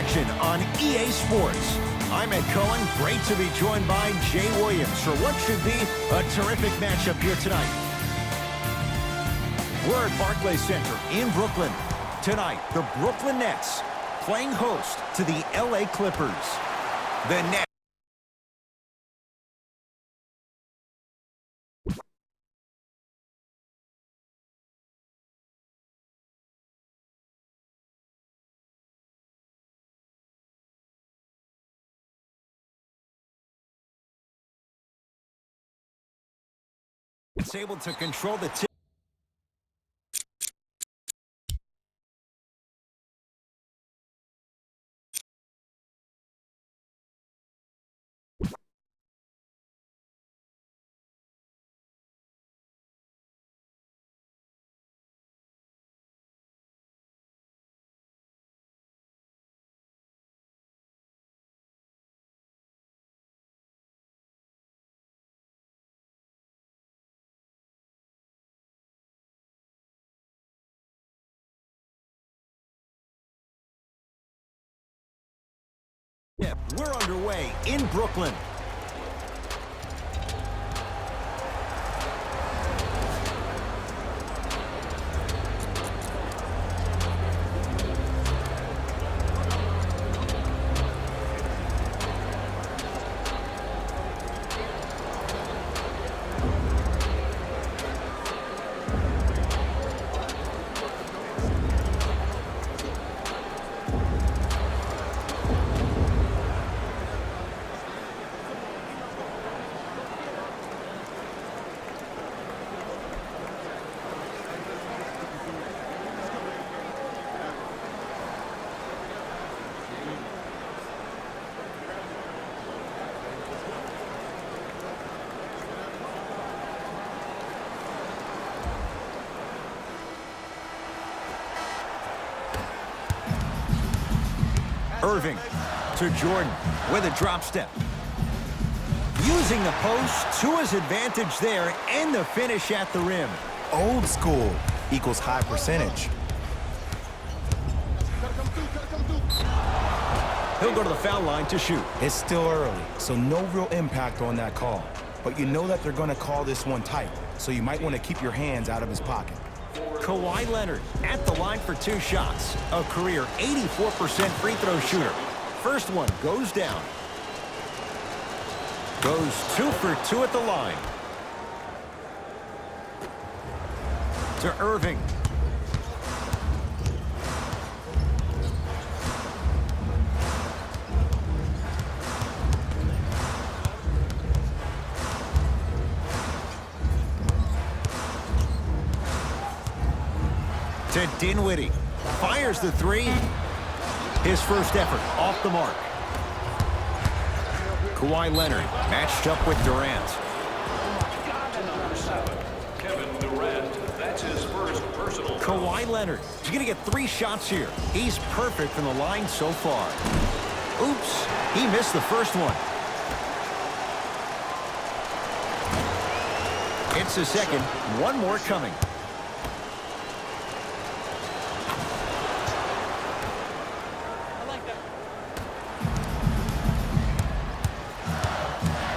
action on EA Sports. I'm Ed Cohen. Great to be joined by Jay Williams for what should be a terrific matchup here tonight. We're at Barclays Center in Brooklyn. Tonight, the Brooklyn Nets playing host to the LA Clippers. The Nets. It's able to control the tip. We're underway in Brooklyn. Irving to Jordan with a drop step. Using the post to his advantage there and the finish at the rim. Old school equals high percentage. He'll go to the foul line to shoot. It's still early, so no real impact on that call. But you know that they're going to call this one tight, so you might want to keep your hands out of his pocket. Kawhi Leonard at the line for 2 shots. A career 84% free throw shooter. First one goes down. Goes 2 for 2 at the line. To Irving. To Dinwiddie. Fires the 3. His first effort off the mark. Kawhi Leonard matched up with Durant. Kevin Durant, that's his first personal. Kawhi Leonard. He's going to get 3 shots here. He's perfect from the line so far. Oops. He missed the first one. It's the second. One more coming.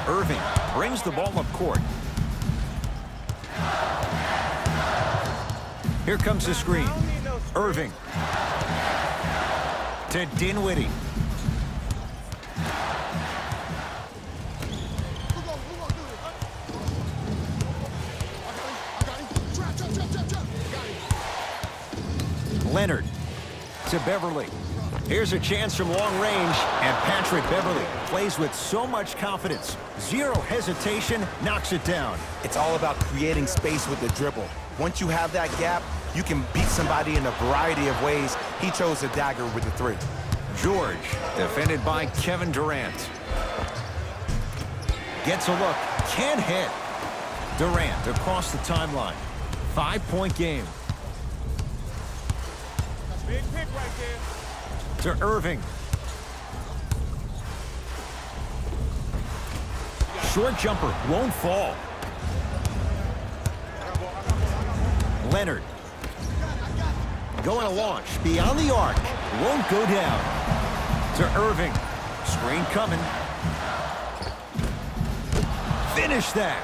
Irving brings the ball up court. Here comes the screen. Irving. To Dinwiddie. Leonard to Beverly. Here's a chance from long range, and Patrick Beverly plays with so much confidence. Zero hesitation, knocks it down. It's all about creating space with the dribble. Once you have that gap, you can beat somebody in a variety of ways. He chose a dagger with the 3. George, defended by Kevin Durant. Gets a look, can't hit. Durant across the timeline. 5-point game. Big pick right there. To Irving. Short jumper won't fall. Leonard. Going to launch beyond the arc. Won't go down. To Irving. Screen coming. Finish that.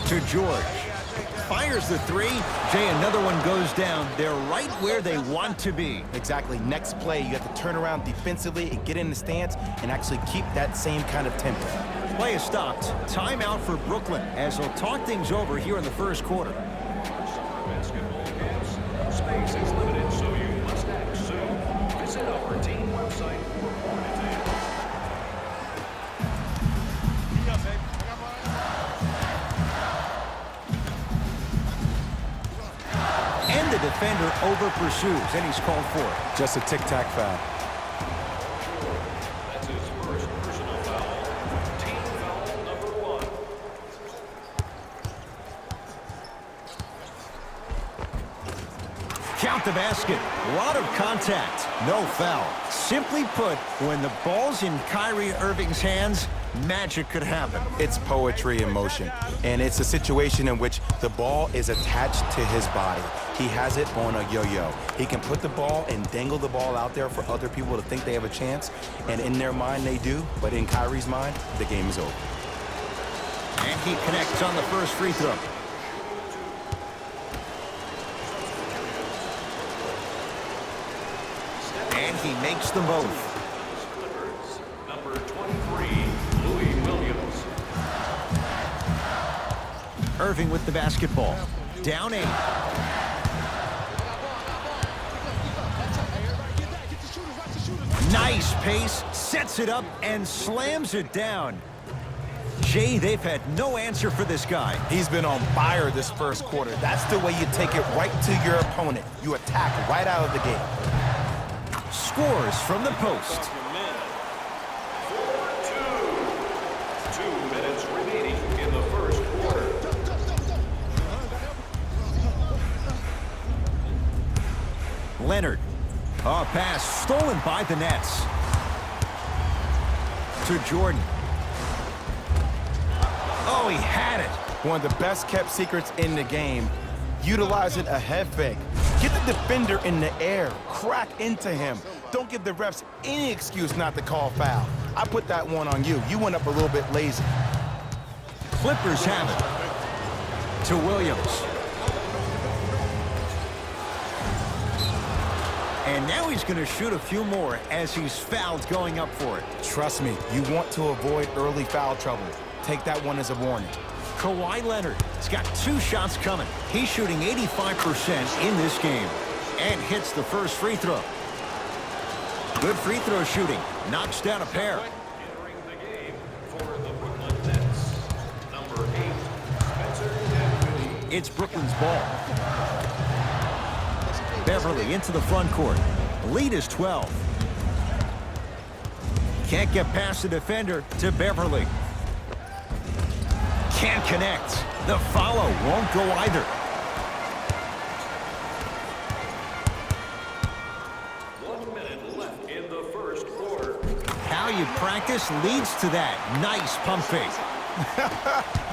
To George. Fires the three. Jay, another one goes down. They're right where they want to be. Exactly. Next play, you have to turn around defensively and get in the stance and actually keep that same kind of tempo. Play is stopped. Timeout for Brooklyn as they'll talk things over here in the first quarter. Basketball camps. Space is limited, so you must act soon. Visit our team website for more details. And the defender over pursues, and he's called for it. Just a tic-tac foul. That's his first personal foul. Team foul number 1. Count the basket. A lot of contact. No foul. Simply put, when the ball's in Kyrie Irving's hands, magic could happen. It's poetry in motion, and it's a situation in which the ball is attached to his body. He has it on a yo-yo. He can put the ball and dangle the ball out there for other people to think they have a chance, and in their mind they do, but in Kyrie's mind, the game is over. And he connects on the first free throw. And he makes them both. Number 23, Louis Williams. Irving with the basketball. Down 8. Nice pace, sets it up, and slams it down. Jay, they've had no answer for this guy. He's been on fire this first quarter. That's the way you take it right to your opponent. You attack right out of the gate. Scores from the post. 4-2. 2 minutes remaining in the first quarter. Leonard. A pass stolen by the Nets. To Jordan. Oh, he had it. One of the best kept secrets in the game. Utilizing a head fake. Get the defender in the air. Crack into him. Don't give the refs any excuse not to call foul. I put that one on you. You went up a little bit lazy. Clippers have it. To Williams. And now he's going to shoot a few more as he's fouled going up for it. Trust me, you want to avoid early foul trouble. Take that one as a warning. Kawhi Leonard has got 2 shots coming. He's shooting 85% in this game and hits the first free throw. Good free throw shooting. Knocks down a pair. Entering the game for the Brooklyn Nets. Number 8, Spencer Dinwiddie. It's Brooklyn's ball. Beverly into the front court. Lead is 12. Can't get past the defender to Beverly. Can't connect. The follow won't go either. 1 minute left in the first quarter. How you practice leads to that. Nice pump fake.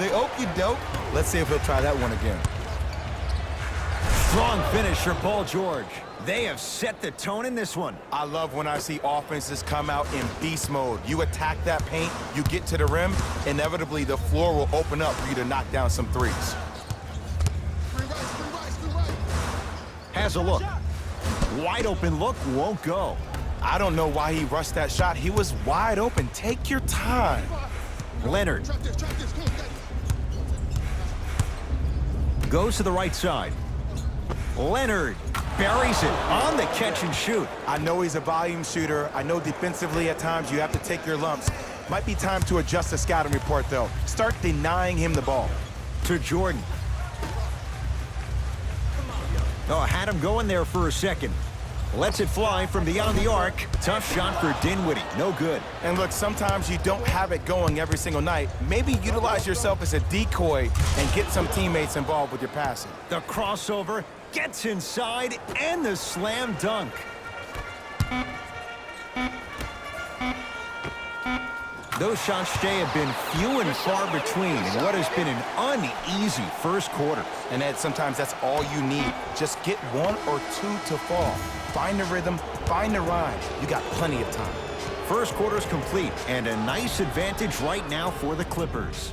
The okey-doke. Let's see if he'll try that one again. Strong finish for Paul George. They have set the tone in this one. I love when I see offenses come out in beast mode. You attack that paint, you get to the rim, inevitably the floor will open up for you to knock down some threes. Has a look. Wide open look, won't go. I don't know why he rushed that shot. He was wide open. Take your time. Leonard. Goes to the right side. Leonard buries it on the catch and shoot. I know he's a volume shooter. I know defensively at times you have to take your lumps. Might be time to adjust the scouting report, though. Start denying him the ball. To Jordan. Oh, had him going there for a second. Lets it fly from beyond the arc. Tough shot for Dinwiddie. No good. And look, sometimes you don't have it going every single night. Maybe utilize yourself as a decoy and get some teammates involved with your passing. The crossover gets inside and the slam dunk. Those shots, Jay, have been few and far between in what has been an uneasy first quarter. And Ed, sometimes that's all you need. Just get one or two to fall. Find the rhythm, find the rhyme. You got plenty of time. First quarter's complete, and a nice advantage right now for the Clippers.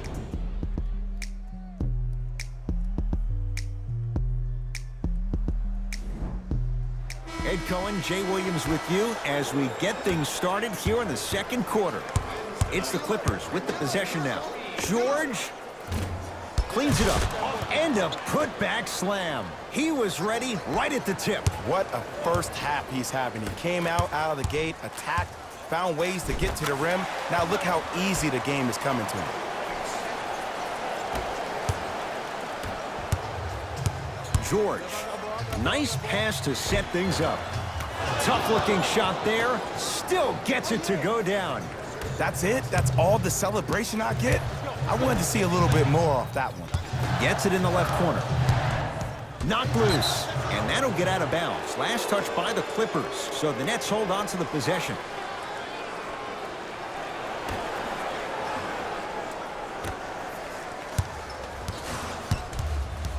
Ed Cohen, Jay Williams with you as we get things started here in the second quarter. It's the Clippers with the possession now. George cleans it up, and a putback slam. He was ready right at the tip. What a first half he's having. He came out of the gate, attacked, found ways to get to the rim. Now look how easy the game is coming to him. George, nice pass to set things up. Tough-looking shot there, still gets it to go down. That's it? That's all the celebration I get? I wanted to see a little bit more off that one. Gets it in the left corner. Knocked loose, and that'll get out of bounds. Last touch by the Clippers, so the Nets hold on to the possession.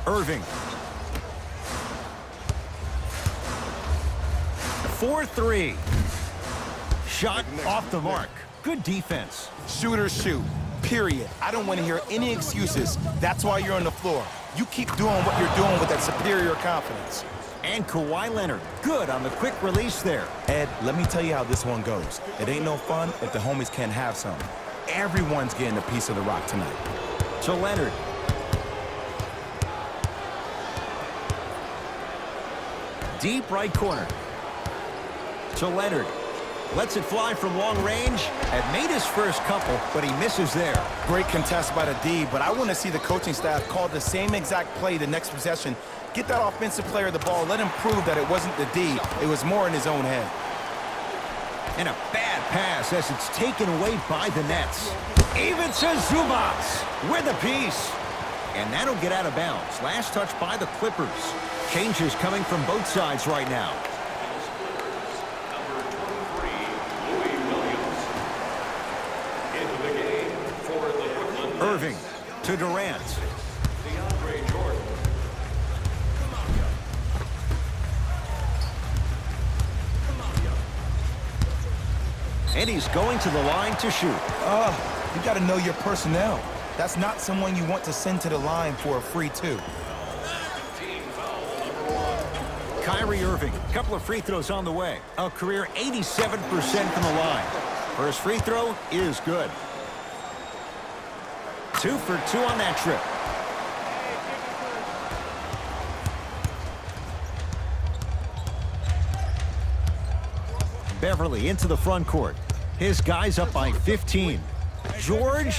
Irving. 4-3. Shot off the mark. Good defense. Shooters shoot, period. I don't want to hear any excuses. That's why you're on the floor. You keep doing what you're doing with that superior confidence. And Kawhi Leonard, good on the quick release there. Ed, let me tell you how this one goes. It ain't no fun if the homies can't have some. Everyone's getting a piece of the rock tonight. To Leonard. Deep right corner. To Leonard. Lets it fly from long range. Had made his first couple, but he misses there. Great contest by the D, but I want to see the coaching staff call the same exact play the next possession. Get that offensive player the ball. Let him prove that it wasn't the D. It was more in his own head. And a bad pass as it's taken away by the Nets. Ivica Zubac with a piece. And that'll get out of bounds. Last touch by the Clippers. Changes coming from both sides right now. Irving to Durant. And he's going to the line to shoot. You got to know your personnel. That's not someone you want to send to the line for a free two. Kyrie Irving, a couple of free throws on the way. A career 87% from the line. First free throw is good. 2 for 2 on that trip. Beverly into the front court. His guy's up by 15. George?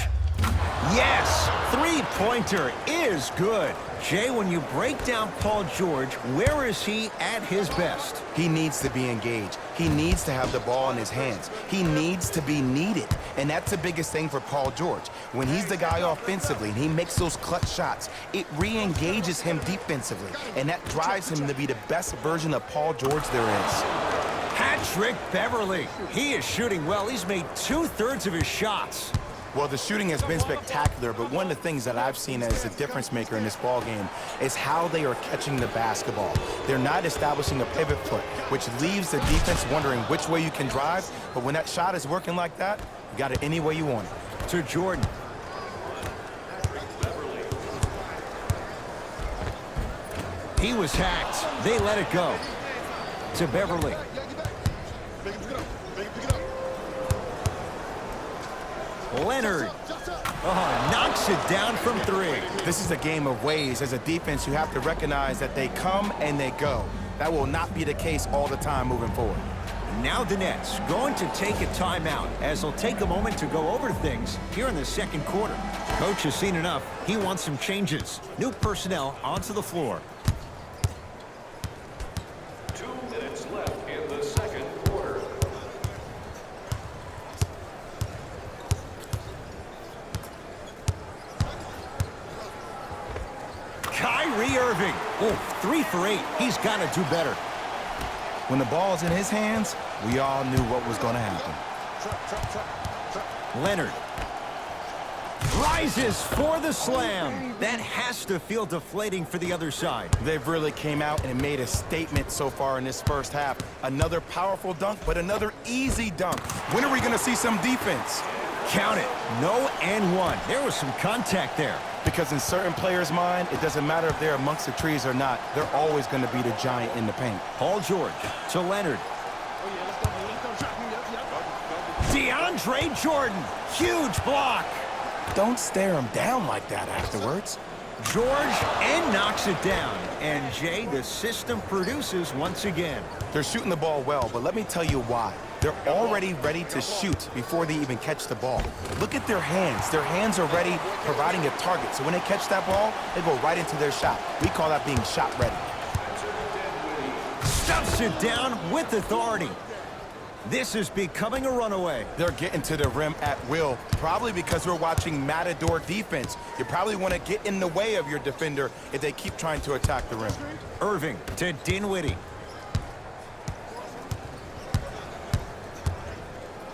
Yes! Three-pointer is good. Jay, when you break down Paul George, where is he at his best? He needs to be engaged. He needs to have the ball in his hands. He needs to be needed. And that's the biggest thing for Paul George. When he's the guy offensively and he makes those clutch shots, it re-engages him defensively. And that drives him to be the best version of Paul George there is. Patrick Beverly. He is shooting well. He's made 2/3 of his shots. Well, the shooting has been spectacular, but one of the things that I've seen as a difference maker in this ball game is how they are catching the basketball. They're not establishing a pivot foot, which leaves the defense wondering which way you can drive, but when that shot is working like that, you got it any way you want it. To Jordan. He was hacked. They let it go. To Beverly. Leonard. Knocks it down from 3. This is a game of ways. As a defense, you have to recognize that they come and they go. That will not be the case all the time moving forward. Now the Nets going to take a timeout as they'll take a moment to go over things here in the second quarter. Coach has seen enough. He wants some changes. New personnel onto the floor. 2 minutes left in the second quarter. Kyrie Irving. 3 for 8. He's got to do better. When the ball's in his hands, we all knew what was going to happen. Leonard rises for the slam. That has to feel deflating for the other side. They've really came out and made a statement so far in this first half. Another powerful dunk, but another easy dunk. When are we going to see some defense? Count it. No and one. There was some contact there. Because in certain players' mind, it doesn't matter if they're amongst the trees or not. They're always going to be the giant in the paint. Paul George to Leonard. DeAndre Jordan. Huge block. Don't stare him down like that afterwards. George and knocks it down. And Jay, the system produces once again. They're shooting the ball well, but let me tell you why. They're already ready to shoot before they even catch the ball. Look at their hands. Their hands are ready, providing a target. So when they catch that ball, they go right into their shot. We call that being shot ready. Stuffs it down with authority. This is becoming a runaway. They're getting to the rim at will, probably because we're watching Matador defense. You probably want to get in the way of your defender if they keep trying to attack the rim. Irving to Dinwiddie.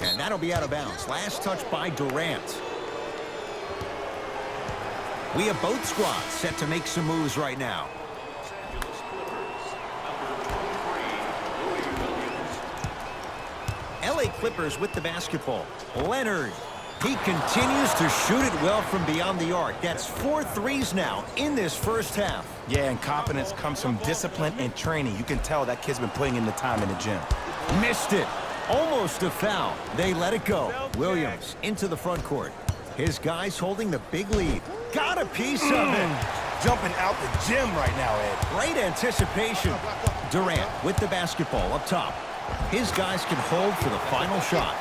And that'll be out of bounds. Last touch by Durant. We have both squads set to make some moves right now. LA Clippers with the basketball. Leonard. He continues to shoot it well from beyond the arc. That's 4 threes now in this first half. Yeah, and confidence comes from discipline and training. You can tell that kid's been putting in the time in the gym. Missed it. Almost a foul. They let it go. Williams into the front court. His guys holding the big lead. Got a piece of it. Jumping out the gym right now, Ed. Great anticipation. Durant with the basketball up top. His guys can hold for the final shot.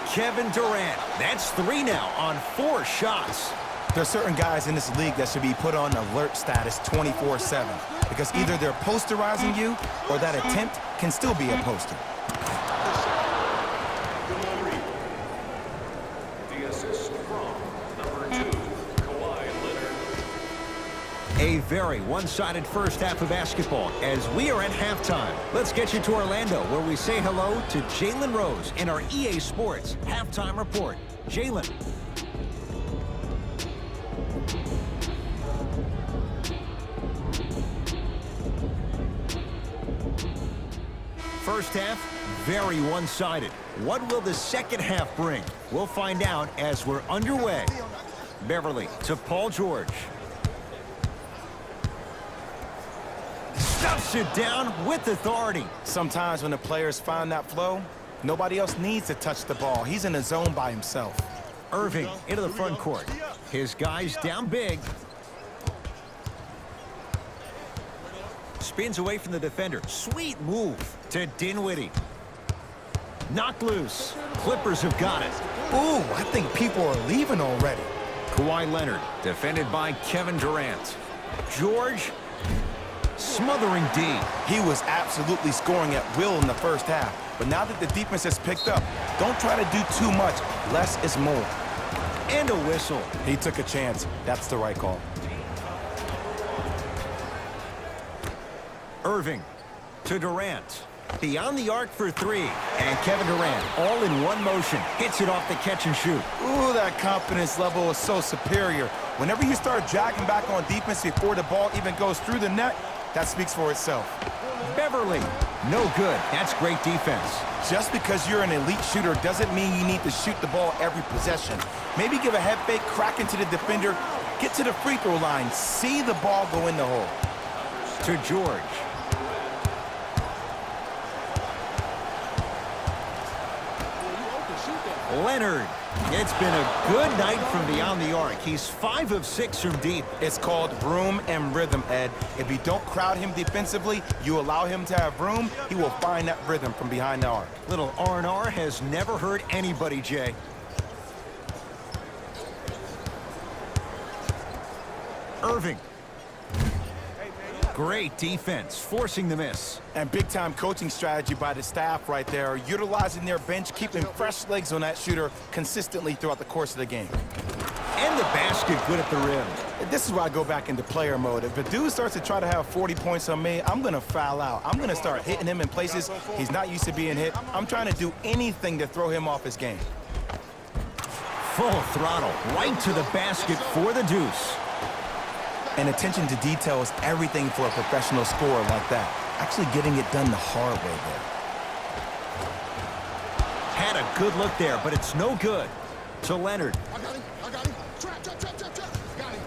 Kevin Durant. That's 3 now on 4 shots. There's certain guys in this league that should be put on alert status 24/7 because either they're posterizing you or that attempt can still be a poster. A very one-sided first half of basketball as we are at halftime. Let's get you to Orlando where we say hello to Jalen Rose in our EA Sports Halftime Report. Jalen. First half, very one-sided. What will the second half bring? We'll find out as we're underway. Beverly to Paul George. Stuffs it down with authority. Sometimes when the players find that flow, nobody else needs to touch the ball. He's in the zone by himself. Irving into the front court. His guys down big. Spins away from the defender. Sweet move to Dinwiddie. Knocked loose. Clippers have got it. Ooh, I think people are leaving already. Kawhi Leonard defended by Kevin Durant. George smothering D. He was absolutely scoring at will in the first half. But now that the defense has picked up, don't try to do too much. Less is more. And a whistle. He took a chance. That's the right call. Irving to Durant. Beyond the arc for 3. And Kevin Durant, all in one motion, hits it off the catch and shoot. Ooh, that confidence level is so superior. Whenever you start jogging back on defense before the ball even goes through the net, that speaks for itself. Beverly, no good. That's great defense. Just because you're an elite shooter doesn't mean you need to shoot the ball every possession. Maybe give a head fake, crack into the defender, get to the free throw line, see the ball go in the hole. To George. Leonard. It's been a good night from beyond the arc. He's 5 of 6 from deep. It's called room and rhythm, Ed. If you don't crowd him defensively, you allow him to have room, he will find that rhythm from behind the arc. Little R&R has never hurt anybody, Jay. Irving. Great defense, forcing the miss. And big-time coaching strategy by the staff right there, utilizing their bench, keeping fresh legs on that shooter consistently throughout the course of the game. And the basket good at the rim. This is why I go back into player mode. If a dude starts to try to have 40 points on me, I'm going to foul out. I'm going to start hitting him in places he's not used to being hit. I'm trying to do anything to throw him off his game. Full throttle, right to the basket for the deuce. And attention to detail is everything for a professional scorer like that. Actually getting it done the hard way there. Had a good look there, but it's no good. To Leonard. I got him. Trap. Got him.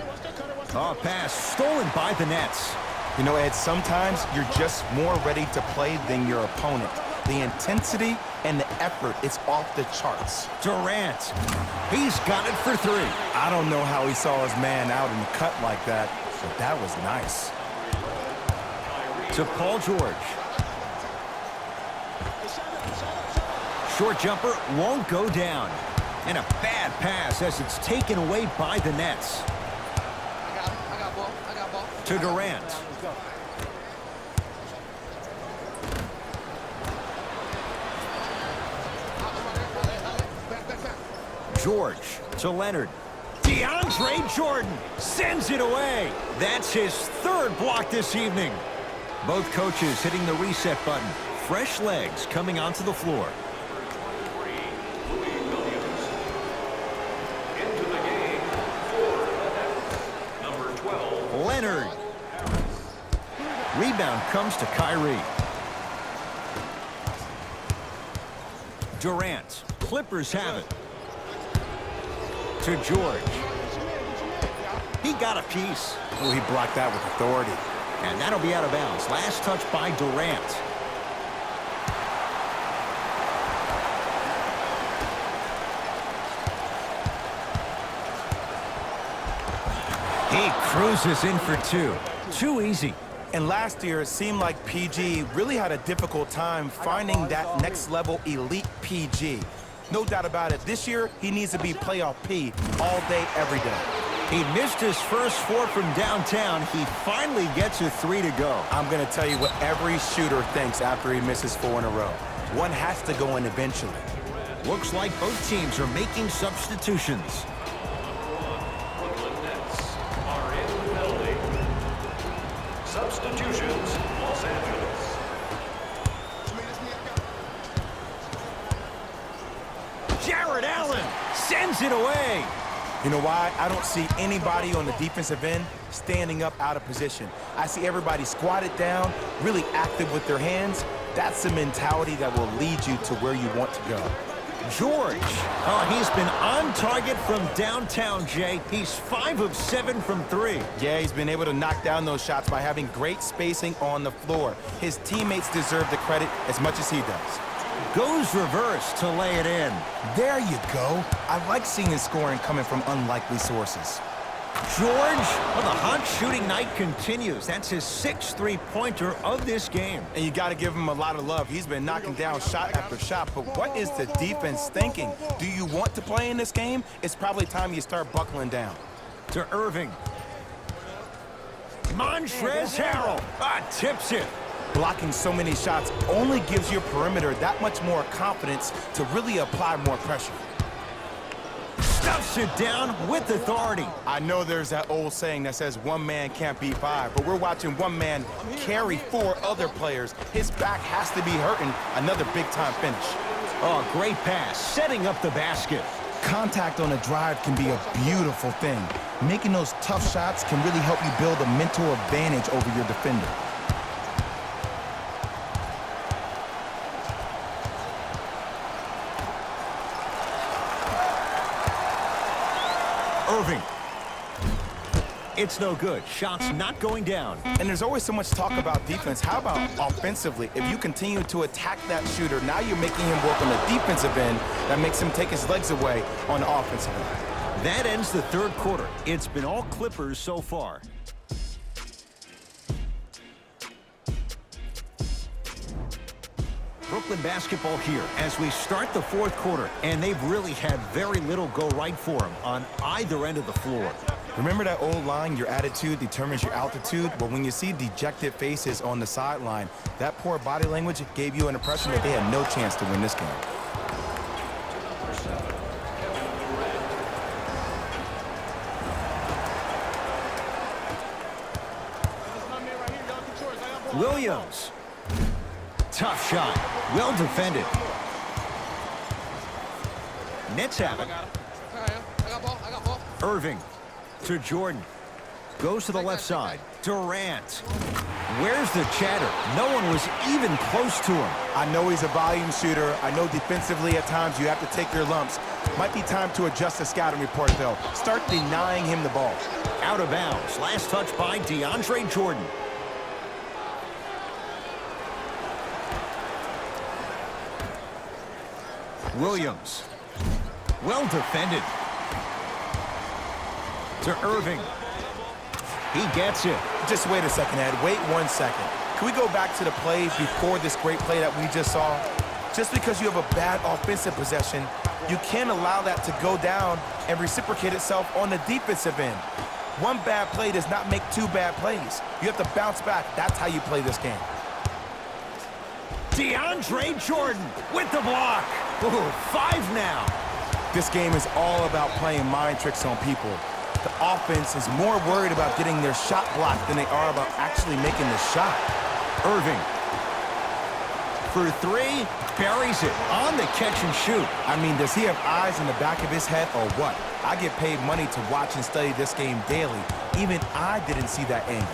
Watch that cutter. Oh, pass stolen by the Nets. You know, Ed, sometimes you're just more ready to play than your opponent. The intensity and the effort, it's off the charts. Durant. He's got it for three. I don't know how he saw his man out in the cut like that, but that was nice. To Paul George. Short jumper won't go down. And a bad pass as it's taken away by the Nets. I got ball. To Durant. George to Leonard. DeAndre Jordan sends it away. That's his third block this evening. Both coaches hitting the reset button. Fresh legs coming onto the floor. Into the game for the Nets, number 12. Leonard. Rebound comes to Kyrie. Durant. Clippers have it. To George. He got a piece. Oh, he blocked that with authority. And that'll be out of bounds. Last touch by Durant. He cruises in for two. Too easy. And last year, it seemed like PG really had a difficult time finding that next level elite PG. No doubt about it, this year, he needs to be playoff P all day, every day. He missed his first four from downtown. He finally gets a three to go. I'm going to tell you what every shooter thinks after he misses 4 in a row. One has to go in eventually. Looks like both teams are making substitutions. Brooklyn Nets are in the building. Substitutions, Los Angeles. Jared Allen sends it away. You know why? I don't see anybody on the defensive end standing up out of position. I see everybody squatted down, really active with their hands. That's the mentality that will lead you to where you want to go. George. Oh, he's been on target from downtown, Jay. He's 5 of 7 from 3. Yeah, he's been able to knock down those shots by having great spacing on the floor. His teammates deserve the credit as much as he does. Goes reverse to lay it in. There you go. I like seeing his scoring coming from unlikely sources. George, well, the hot shooting night continues. That's his 6th three-pointer of this game. And you got to give him a lot of love. He's been knocking down shot after shot. But what is the defense thinking? Do you want to play in this game? It's probably time you start buckling down. To Irving. Montrezl Harrell tips it. Blocking so many shots only gives your perimeter that much more confidence to really apply more pressure. Stuffs it down with authority. I know there's that old saying that says one man can't beat 5, but we're watching one man carry 4 other players. His back has to be hurting. Another big-time finish. Oh, great pass, setting up the basket. Contact on a drive can be a beautiful thing. Making those tough shots can really help you build a mental advantage over your defender. Irving. It's no good. Shots not going down. And there's always so much talk about defense. How about offensively? If you continue to attack that shooter, now you're making him work on the defensive end. That makes him take his legs away on the offensive end. That ends the third quarter. It's been all Clippers so far. Brooklyn basketball here as we start the fourth quarter, and they've really had very little go right for them on either end of the floor. Remember that old line, your attitude determines your altitude? Well, when you see dejected faces on the sideline, that poor body language gave you an impression that they had no chance to win this game. Williams. Tough shot. Well defended. Nets have it. I got ball. I got ball. Irving to Jordan. Goes to the left side. Durant. Where's the chatter? No one was even close to him. I know he's a volume shooter. I know defensively at times you have to take your lumps. Might be time to adjust the scouting report, though. Start denying him the ball. Out of bounds. Last touch by DeAndre Jordan. Williams. Well defended. To Irving. He gets it. Just wait a second, Ed. Wait 1 second. Can we go back to the play before this great play that we just saw? Just because you have a bad offensive possession, you can't allow that to go down and reciprocate itself on the defensive end. One bad play does not make two bad plays. You have to bounce back. That's how you play this game. DeAndre Jordan with the block. Ooh, 5 now. This game is all about playing mind tricks on people. The offense is more worried about getting their shot blocked than they are about actually making the shot. Irving. For 3, buries it on the catch and shoot. I mean, does he have eyes in the back of his head or what? I get paid money to watch and study this game daily. Even I didn't see that angle.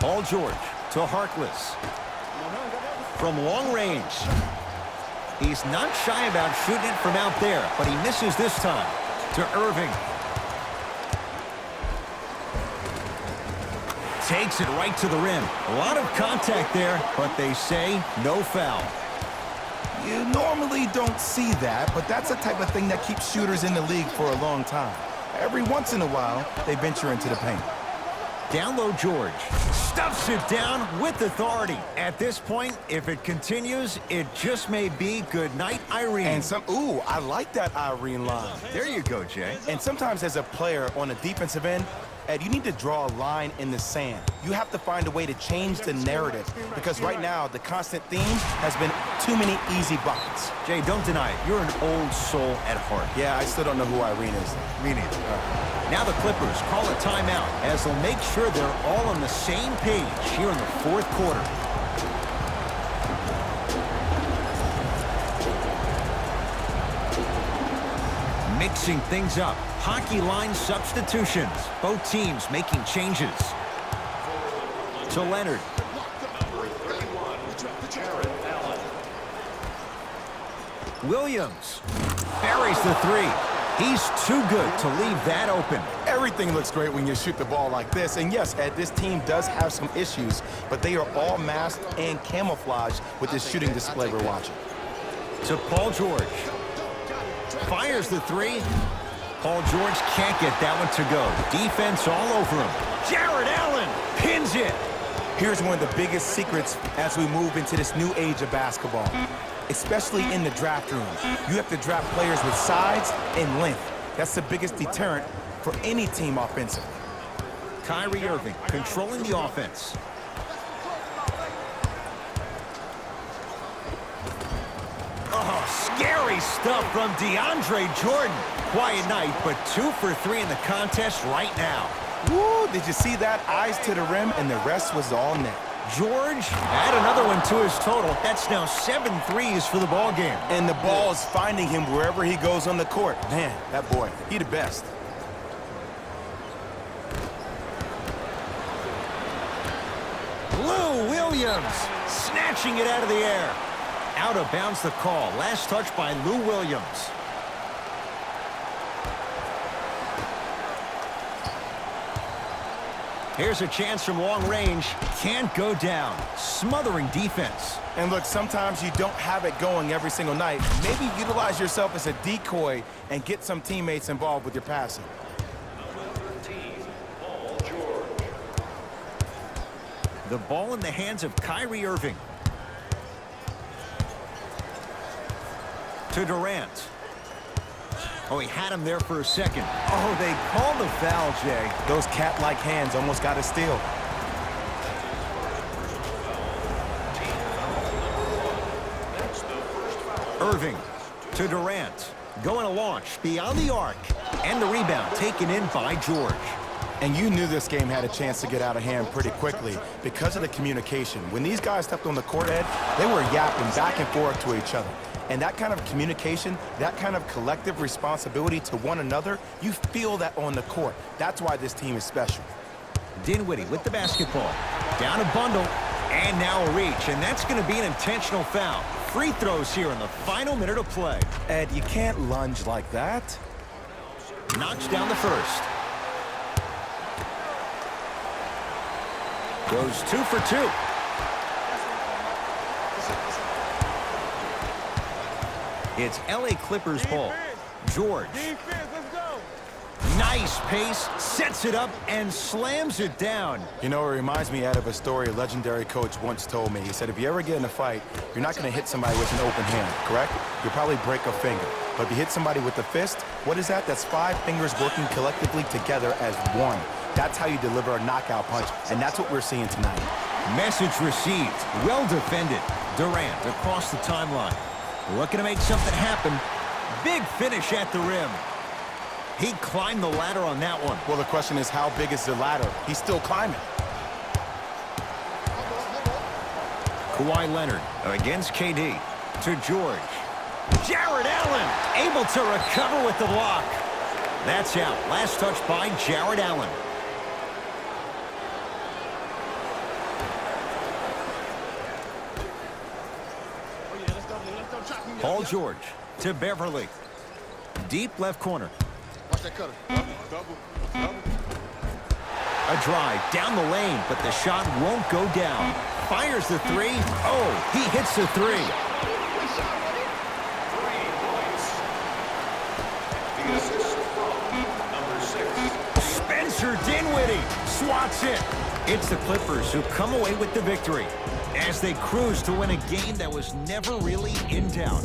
Paul George to Harkless. From long range. He's not shy about shooting it from out there, but he misses this time. To Irving. Takes it right to the rim. A lot of contact there, but they say no foul. You normally don't see that, but that's the type of thing that keeps shooters in the league for a long time. Every once in a while, they venture into the paint. Down low, George. Stuffs it down with authority. At this point, if it continues, it just may be good night, Irene. And ooh, I like that Irene line. There you go, Jay. And sometimes as a player on the defensive end, Ed, you need to draw a line in the sand. You have to find a way to change the narrative because right now the constant theme has been too many easy buckets. Jay, don't deny it. You're an old soul at heart. Yeah, I still don't know who Irene is. Me neither. Now the Clippers call a timeout as they'll make sure they're all on the same page here in the 4th quarter. Mixing things up. Hockey line substitutions. Both teams making changes. To Leonard. Williams buries the 3. He's too good to leave that open. Everything looks great when you shoot the ball like this. And yes, Ed, this team does have some issues, but they are all masked and camouflaged with this shooting display we're watching. To Paul George. Fires the 3. Paul George can't get that one to go. Defense all over him. Jared Allen pins it. Here's one of the biggest secrets as we move into this new age of basketball, especially in the draft room. You have to draft players with size and length. That's the biggest deterrent for any team offensively. Kyrie Irving controlling the offense. Oh, scary stuff from DeAndre Jordan. Quiet night, but 2 for 3 in the contest right now. Woo, did you see that? Eyes to the rim, and the rest was all net. George add another one to his total. That's now 7 threes for the ball game. And the ball is finding him wherever he goes on the court. Man, that boy, he the best. Lou Williams snatching it out of the air. Out of bounds the call. Last touch by Lou Williams. Here's a chance from long range. Can't go down. Smothering defense. And look, sometimes you don't have it going every single night. Maybe utilize yourself as a decoy and get some teammates involved with your passing. The ball in the hands of Kyrie Irving. To Durant. Oh, he had him there for a second. Oh, they called the foul, Jay. Those cat-like hands almost got a steal. Irving to Durant. Going to launch beyond the arc. And the rebound taken in by George. And you knew this game had a chance to get out of hand pretty quickly because of the communication. When these guys stepped on the court, Ed, they were yapping back and forth to each other. And that kind of communication, that kind of collective responsibility to one another, you feel that on the court. That's why this team is special. Dinwiddie with the basketball. Down a bundle. And now a reach. And that's going to be an intentional foul. Free throws here in the final minute of play. Ed, you can't lunge like that. Knocks down the first. Goes 2 for 2. It's LA Clippers ball. George. Nice pace, sets it up, and slams it down. You know, it reminds me, Ed, of a story a legendary coach once told me. He said, if you ever get in a fight, you're not going to hit somebody with an open hand, correct? You'll probably break a finger. But if you hit somebody with the fist, what is that? That's 5 fingers working collectively together as one. That's how you deliver a knockout punch, and that's what we're seeing tonight. Message received. Well defended. Durant across the timeline. Looking to make something happen. Big finish at the rim. He climbed the ladder on that one. Well, the question is, how big is the ladder? He's still climbing. Kawhi Leonard against KD. To George. Jared Allen able to recover with the block. That's out. Last touch by Jared Allen. Paul George to Beverly. Deep left corner. Watch that cutter. A drive down the lane, but the shot won't go down. Fires the three. Oh, he hits the three. 3 points. The assist from number 6. Spencer Dinwiddie swats it. It's the Clippers who come away with the victory as they cruise to win a game that was never really in doubt.